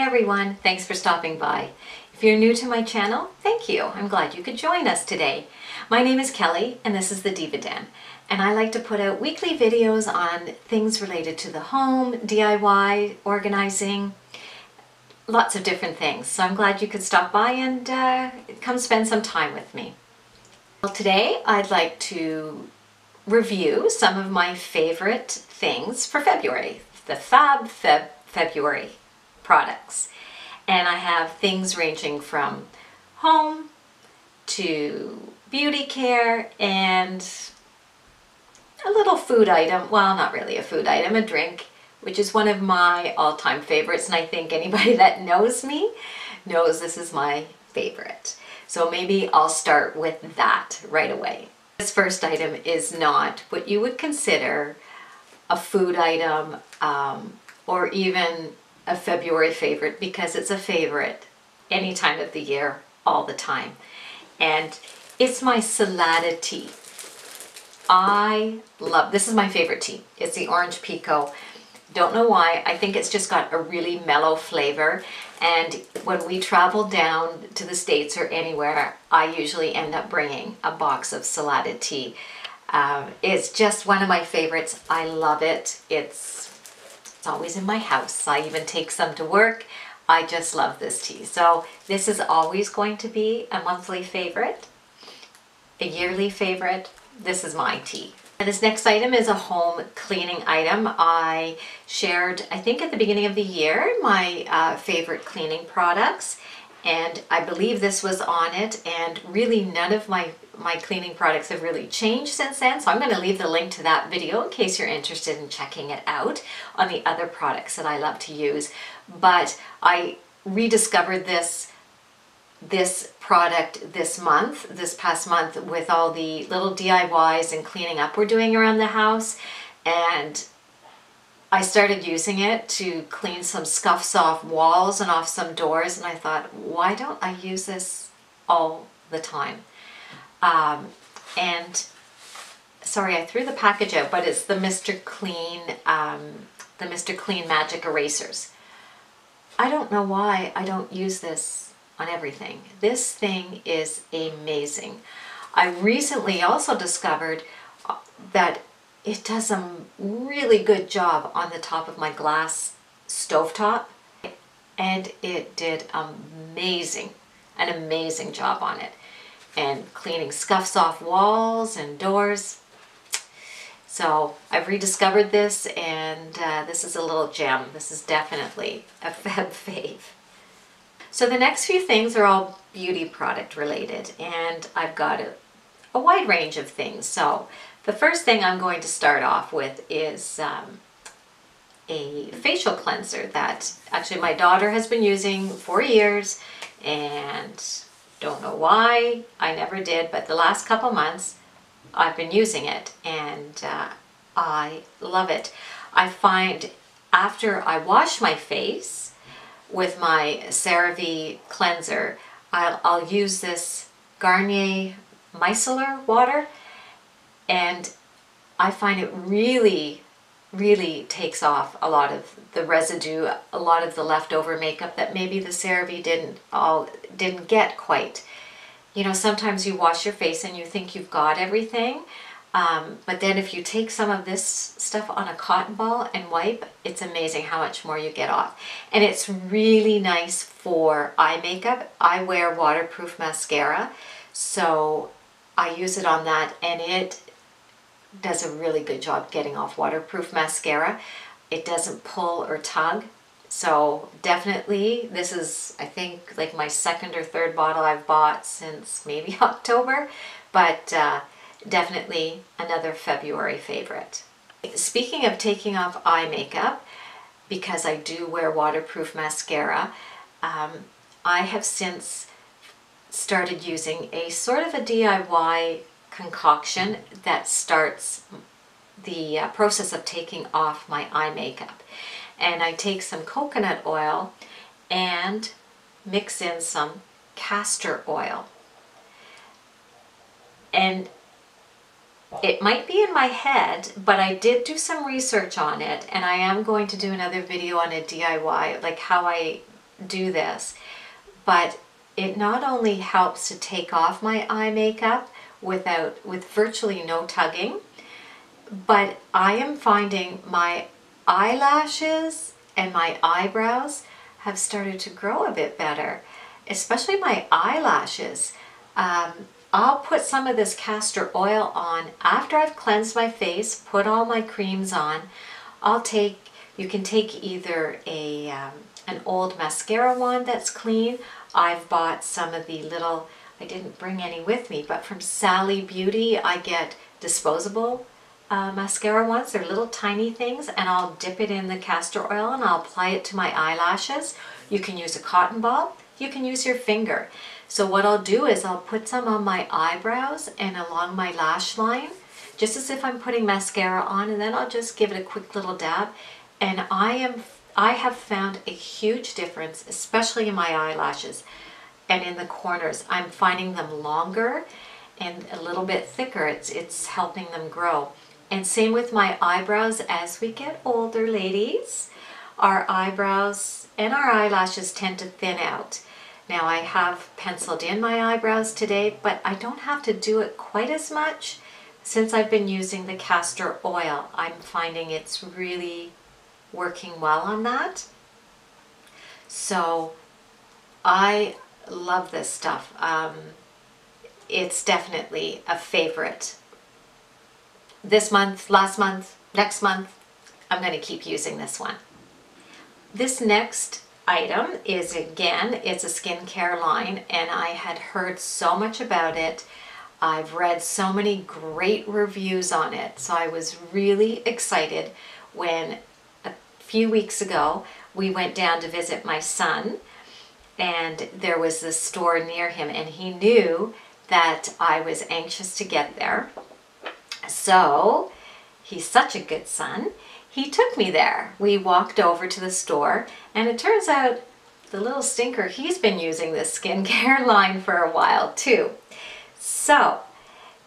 everyone, thanks for stopping by. If you're new to my channel, thank you. I'm glad you could join us today. My name is Kelly and this is the Thedivaden, and I like to put out weekly videos on things related to the home, DIY, organizing, lots of different things. So I'm glad you could stop by and come spend some time with me. Well, today I'd like to review some of my favorite things for February, the Fab Feb February products. And I have things ranging from home to beauty care and a little food item. Well, not really a food item, a drink, which is one of my all-time favorites. And I think anybody that knows me knows this is my favorite. So maybe I'll start with that right away. This first item is not what you would consider a food item or even a February favorite, because it's a favorite any time of the year, all the time. And it's my Salada tea. I love, this is my favorite tea. It's the orange pekoe. Don't know why, I think it's just got a really mellow flavor. And when we travel down to the States or anywhere, I usually end up bringing a box of Salada tea. It's just one of my favorites. I love it. It's always in my house. I even take some to work. I just love this tea. So this is always going to be a monthly favorite, a yearly favorite. This is my tea. And this next item is a home cleaning item. I shared, I think at the beginning of the year, my favorite cleaning products. And I believe this was on it, and really none of my cleaning products have really changed since then. So I'm going to leave the link to that video in case you're interested in checking it out on the other products that I love to use. But I rediscovered this product this past month with all the little DIYs and cleaning up we're doing around the house. And I started using it to clean some scuffs off walls and off some doors, and I thought, why don't I use this all the time? And sorry, I threw the package out, but it's the Mr. Clean Magic Erasers. I don't know why I don't use this on everything. This thing is amazing. I recently also discovered that it does a really good job on the top of my glass stovetop, and it did an amazing job on it, and cleaning scuffs off walls and doors. So I've rediscovered this, and this is a little gem. This is definitely a Feb fave. So the next few things are all beauty product related, and I've got a wide range of things. So the first thing I'm going to start off with is a facial cleanser that actually my daughter has been using for years, and don't know why I never did, but the last couple months I've been using it, and I love it. I find after I wash my face with my CeraVe cleanser, I'll use this Garnier Micellar water, and I find it really takes off a lot of the residue, a lot of the leftover makeup that maybe the CeraVe didn't get quite. You know, sometimes you wash your face and you think you've got everything, but then if you take some of this stuff on a cotton ball and wipe, it's amazing how much more you get off. And it's really nice for eye makeup. I wear waterproof mascara, so I use it on that, and it does a really good job getting off waterproof mascara. It doesn't pull or tug. So definitely, this is, I think, like my second or third bottle I've bought since maybe October, but definitely another February favorite. Speaking of taking off eye makeup, because I do wear waterproof mascara, I have since started using a sort of a DIY concoction that starts the process of taking off my eye makeup. And I take some coconut oil and mix in some castor oil. And it might be in my head, but I did do some research on it, and I am going to do another video on a DIY, like how I do this, but it not only helps to take off my eye makeup with virtually no tugging, but I am finding my eyelashes and my eyebrows have started to grow a bit better, especially my eyelashes. I'll put some of this castor oil on after I've cleansed my face, put all my creams on. You can take either an old mascara wand that's clean. I've bought some of the little, I didn't bring any with me, but from Sally Beauty I get disposable mascara ones. They're little tiny things, and I'll dip it in the castor oil and I'll apply it to my eyelashes. You can use a cotton ball, you can use your finger. So what I'll do is I'll put some on my eyebrows and along my lash line, just as if I'm putting mascara on, and then I'll just give it a quick little dab. And I have found a huge difference, especially in my eyelashes and in the corners. I'm finding them longer and a little bit thicker. It's helping them grow. And same with my eyebrows. As we get older, ladies, our eyebrows and our eyelashes tend to thin out. Now I have penciled in my eyebrows today, but I don't have to do it quite as much since I've been using the castor oil. I'm finding it's really working well on that. So I love this stuff. It's definitely a favorite. This month, last month, next month, I'm going to keep using this one. This next item is, again, it's a skincare line, and I had heard so much about it. I've read so many great reviews on it, so I was really excited when a few weeks ago we went down to visit my son, and there was this store near him, and he knew that I was anxious to get there. So he's such a good son. He took me there. We walked over to the store, and it turns out the little stinker, he's been using this skincare line for a while too. So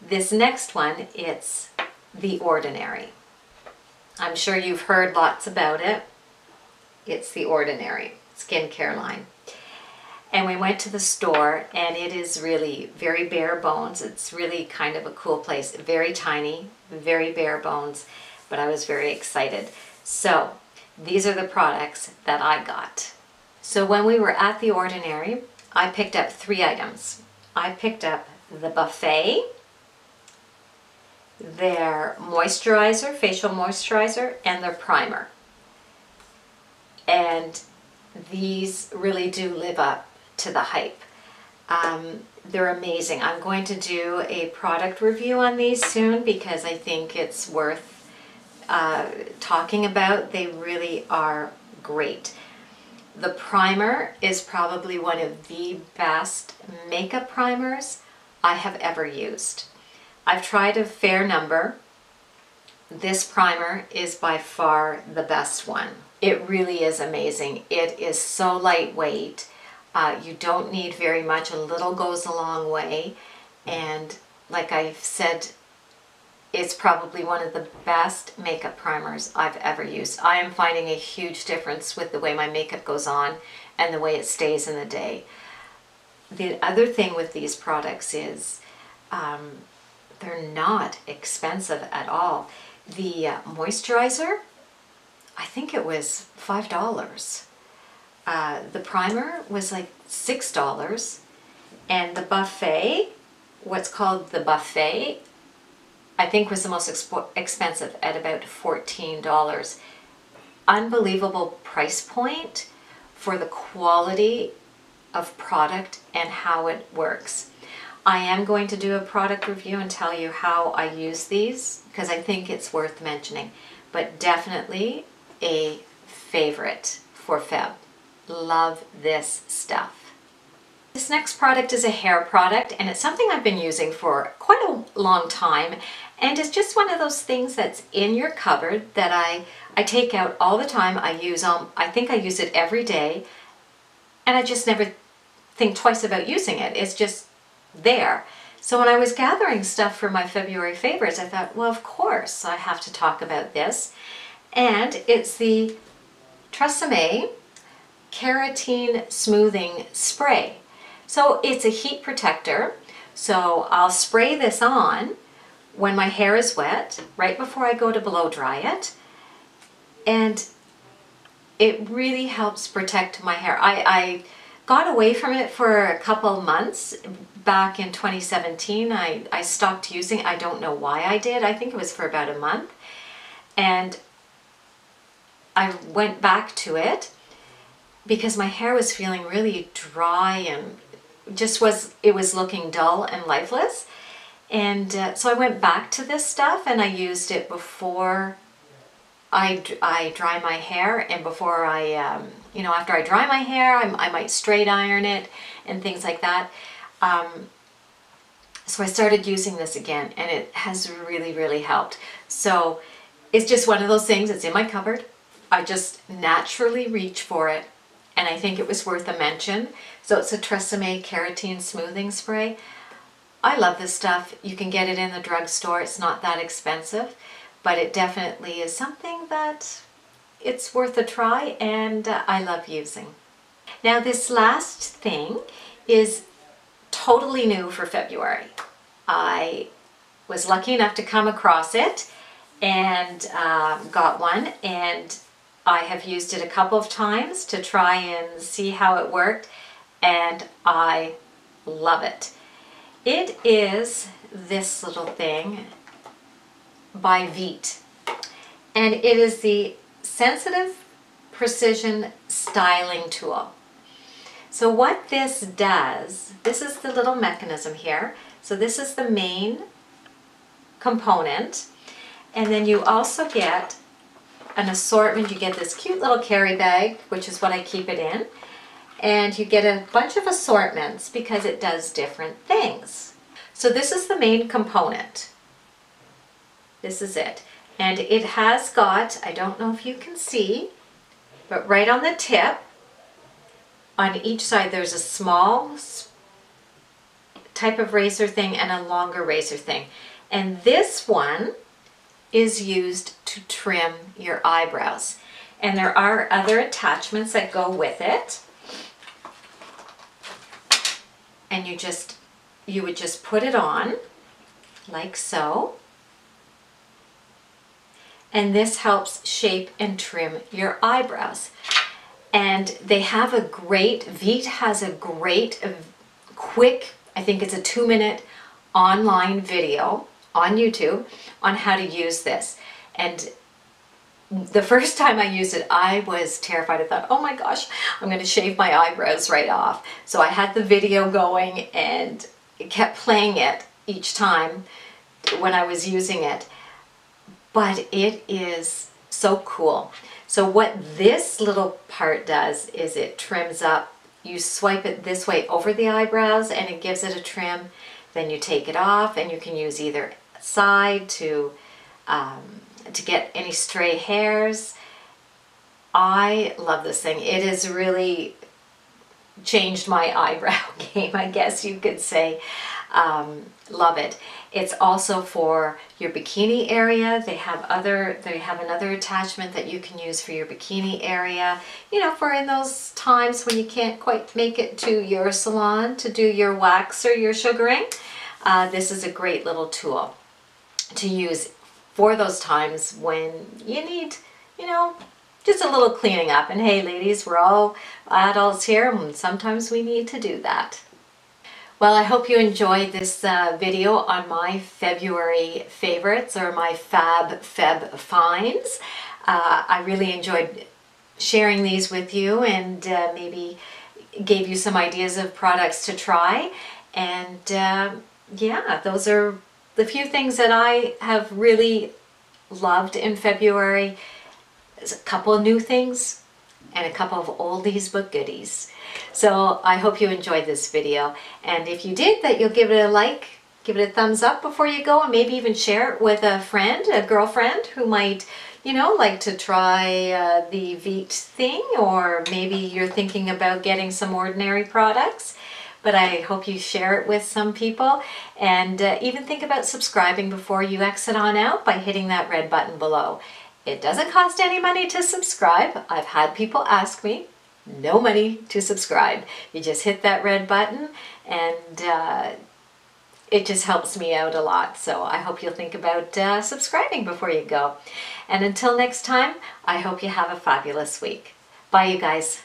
this next one, it's The Ordinary. I'm sure you've heard lots about it. It's The Ordinary skincare line. And we went to the store, and it is really very bare bones. It's really kind of a cool place. Very tiny, very bare bones, but I was very excited. So these are the products that I got. So when we were at The Ordinary, I picked up 3 items. I picked up the Buffet, their moisturizer, facial moisturizer, and their primer. And these really do live up to the hype. They're amazing. I'm going to do a product review on these soon because I think it's worth talking about. They really are great. The primer is probably one of the best makeup primers I have ever used. I've tried a fair number. This primer is by far the best one. It really is amazing. It is so lightweight. You don't need very much. A little goes a long way. And like I've said, it's probably one of the best makeup primers I've ever used. I am finding a huge difference with the way my makeup goes on and the way it stays in the day. The other thing with these products is they're not expensive at all. The moisturizer, I think it was $5. The primer was like $6, and the Buffet, what's called the Buffet, I think was the most expensive at about $14. Unbelievable price point for the quality of product and how it works. I am going to do a product review and tell you how I use these because I think it's worth mentioning, but definitely a favorite for Feb. Love this stuff. This next product is a hair product, and it's something I've been using for quite a long time, and it's just one of those things that's in your cupboard that I take out all the time. I think I use it every day, and I just never think twice about using it. It's just there. So when I was gathering stuff for my February favorites, I thought, well, of course I have to talk about this. And it's the Tresemme Keratin Smoothing Spray. So it's a heat protector. So I'll spray this on when my hair is wet, right before I go to blow dry it. And it really helps protect my hair. I got away from it for a couple months. Back in 2017, I stopped using it. I don't know why I did. I think it was for about a month. And I went back to it because my hair was feeling really dry and it was looking dull and lifeless. And so I went back to this stuff and I used it before I dry my hair, and before I, you know, after I dry my hair, I might straight iron it and things like that. So I started using this again, and it has really, really helped. So it's just one of those things. It's in my cupboard. I just naturally reach for it, and I think it was worth a mention. So it's a Tresemme Keratin Smoothing Spray. I love this stuff. You can get it in the drugstore. It's not that expensive, but it definitely is something that it's worth a try, and I love using. Now this last thing is totally new for February. I was lucky enough to come across it and got one, and I have used it a couple of times to try and see how it worked, and I love it. It is this little thing by Veet, and it is the Sensitive Precision Styling Tool. So what this does, this is the little mechanism here. So this is the main component, and then you also get an assortment. You get this cute little carry bag, which is what I keep it in, and you get a bunch of assortments because it does different things. So this is the main component. This is it. And it has got, I don't know if you can see, but right on the tip, on each side, there's a small type of razor thing and a longer razor thing. And this one is used to trim your eyebrows. And there are other attachments that go with it. And you would just put it on like so. And this helps shape and trim your eyebrows. And they have a great, Veet has a great, quick, I think it's a 2-minute online video on YouTube on how to use this. And the first time I used it, I was terrified. I thought, oh my gosh, I'm going to shave my eyebrows right off. So I had the video going and it kept playing it each time when I was using it. But it is so cool. So what this little part does is it trims up. You swipe it this way over the eyebrows and it gives it a trim. Then you take it off and you can use either side to get any stray hairs. I love this thing. It has really changed my eyebrow game, I guess you could say. Love it. It's also for your bikini area. They have another attachment that you can use for your bikini area. You know, for in those times when you can't quite make it to your salon to do your wax or your sugaring. This is a great little tool to use for those times when you need, you know, just a little cleaning up. And hey, ladies, we're all adults here, and sometimes we need to do that. Well, I hope you enjoyed this video on my February favorites, or my Fab Feb Finds. I really enjoyed sharing these with you, and maybe gave you some ideas of products to try. And yeah, those are the few things that I have really loved in February. There's a couple of new things and a couple of oldies but goodies. So I hope you enjoyed this video, and if you did, that you'll give it a like, give it a thumbs up before you go, and maybe even share it with a friend, a girlfriend who might, you know, like to try the Veet thing, or maybe you're thinking about getting some ordinary products. But I hope you share it with some people, and even think about subscribing before you exit on out by hitting that red button below. It doesn't cost any money to subscribe. I've had people ask me, no money to subscribe. You just hit that red button and it just helps me out a lot. So I hope you'll think about subscribing before you go. And until next time, I hope you have a fabulous week. Bye, you guys.